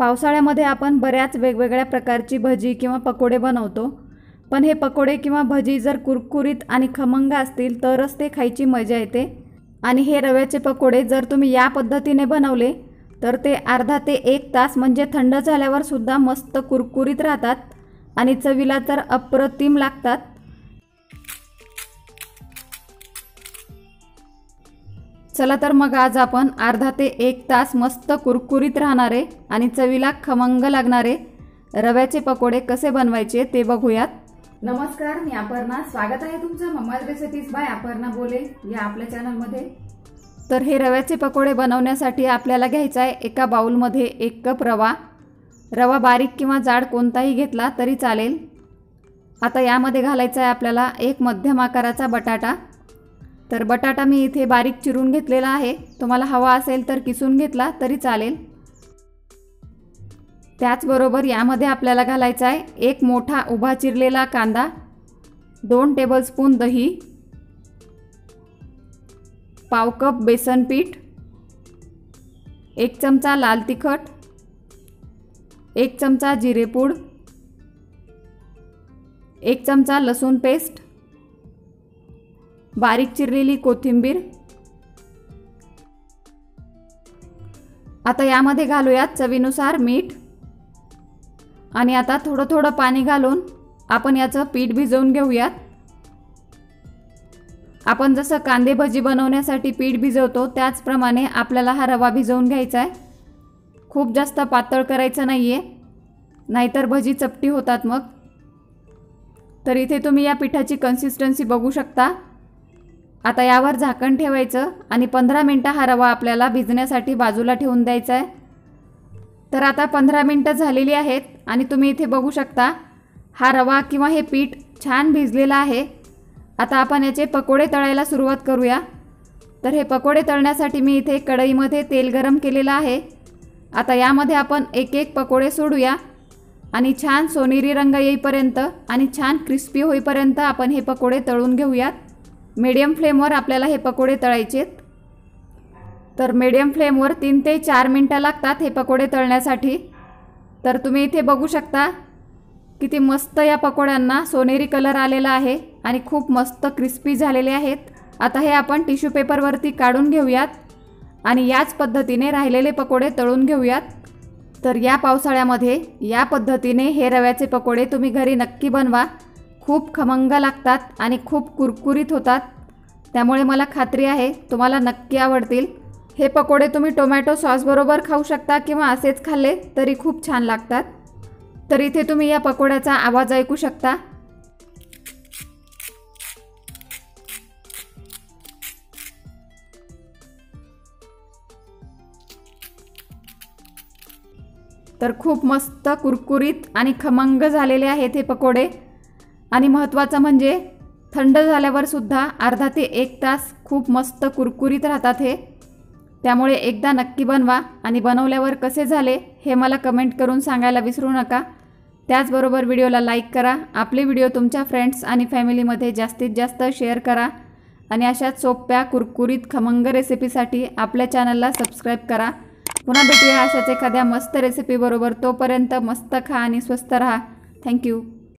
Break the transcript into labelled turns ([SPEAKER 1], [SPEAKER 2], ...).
[SPEAKER 1] पावसाळ्यामध्ये आपण बऱ्याच वेगवेगळ्या प्रकारची भजी किंवा पकोडे बनवतो, पण हे पकोडे किंवा भजी जर कुरकुरीत आणि खमंग असतील तरच ते खायची मजा येते। आणि हे रव्याचे पकोडे जर तुम्ही या पद्धतीने बनवले तर ते अर्धा ते 1 तास म्हणजे थंड झाल्यावर सुद्धा मस्त कुरकुरीत राहतात आणि चवीला तर अप्रतिम लागतात। चला तर मग आज आपण अर्धा ते 1 तास मस्त कुरकुरीत राहणारे आणि चवीला खमंग लागणारे रव्याचे पकोडे कसे बनवायचे ते बघूयात। नमस्कार, मी अपर्णा, स्वागत आहे तुमचं मम्माज रेसिपीज बाय अपर्णा बोले या आपल्या चॅनलमध्ये। तर हे रव्याचे पकोडे बनवण्यासाठी आपल्याला घ्यायचा आहे एका बाउलमध्ये 1 कप रवा। रवा बारीक किंवा जाड कोणताही घेतला तरी चालेल। आता यामध्ये घालायचा आहे आपल्याला एक मध्यम आकाराचा बटाटा। तर बटाटा मी इथे बारीक चिरून घेतलेला आहे, तुम्हाला हवा असेल तर किसून घेतला तरी चालेल। त्याचबरोबर यामध्ये आपल्याला घालायचा आहे एक मोठा उभा चिरलेला कांदा, 2 टेबलस्पून दही, पाव कप बेसन पीठ, 1 चमचा लाल तिखट, 1 चमचा जिरेपूड, 1 चमचा लसूण पेस्ट, बारीक चिरलेली कोथिंबीर। आता यामध्ये घालूयात चवीनुसार मीठ आणि आता थोडं थोडं पाणी घालून आपण याचं पीठ भिजवून घेऊयात। आपण जसं कांदे भजी बनवण्यासाठी पीठ भिजवतो त्याचप्रमाणे आपल्याला हा रवा भिजवून घ्यायचा आहे। खूप जास्त पातळ करायचं नाहीये, नाहीतर भजी चपटी होतात मग। तर इथे तुम्ही या पिठाची कन्सिस्टन्सी बघू शकता। आता यावर झाकण ठेवायचं आणि 15 मिनिटं हा रवा आपल्याला भिजण्यासाठी बाजूला ठेवून द्यायचा आहे। तर आता 15 मिनिटं झालेली आहेत आणि तुम्ही इथे बघू शकता हा रवा किंवा हे पीठ छान भिजलेलं आहे। आता आपण याचे पकोडे तळायला सुरुवात करूया। तर हे पकोडे तळण्यासाठी मी इथे कढईमध्ये तेल गरम केलेलं आहे। आता यामध्ये आपण एक एक पकोडे सोडूया आणि छान सोनेरी रंग येईपर्यंत आणि छान क्रिस्पी होईपर्यंत आपण हे पकोडे तळून घेऊयात। मीडियम फ्लेमवर आपल्याला हे पकोडे तळायचेत। तर मीडियम फ्लेमवर 3 ते 4 मिनिटं लागतात हे पकोडे तळण्यासाठी। तर तुम्ही इथे बघू शकता किती मस्त या पकोड्यांना सोनेरी कलर आलेला आहे आणि खूप मस्त क्रिस्पी झालेले आहेत। आता हे आपण टिश्यू पेपरवरती काढून घेऊयात आणि याच पद्धतीने राहिलेले पकोडे तळून घेऊयात। तर या पावसाळ्यामध्ये या पद्धतीने हे रव्याचे पकोडे तुम्ही घरी नक्की बनवा, खूप खमंग लागतात आणि खूप कुरकुरीत होतात। त्यामुळे मला खात्री आहे तुम्हाला नक्की आवडतील। हे पकोडे तुम्ही टोमॅटो सॉस बरोबर खाऊ शकता किंवा असेच खाल्ले तरी खूप छान लागतात। तर इथे तुम्ही या पकोड्याचा आवाज ऐकू शकता। तर खूप मस्त कुरकुरीत आणि खमंग झालेले आहेत हे पकोडे आणि महत्त्वाचं म्हणजे थंड झाल्यावर सुद्धा अर्धा ते 1 तास खूप मस्त कुरकुरीत राहतात हे। त्यामुळे एकदा नक्की बनवा आणि बनवल्यावर कसे झाले हे मला कमेंट करून सांगायला विसरू नका। त्याचबरोबर व्हिडिओला लाईक करा, आपले व्हिडिओ तुमच्या फ्रेंड्स आणि फॅमिलीमध्ये जास्तीत जास्त शेअर करा आणि अशाच सोप्या कुरकुरीत खमंग रेसिपीसाठी आपल्या चॅनलला सबस्क्राईब करा। पुन्हा भेटूया अशाच एखाद्या मस्त रेसिपीबरोबर। तोपर्यंत मस्त खा आणि स्वस्त रहा। थँक्यू।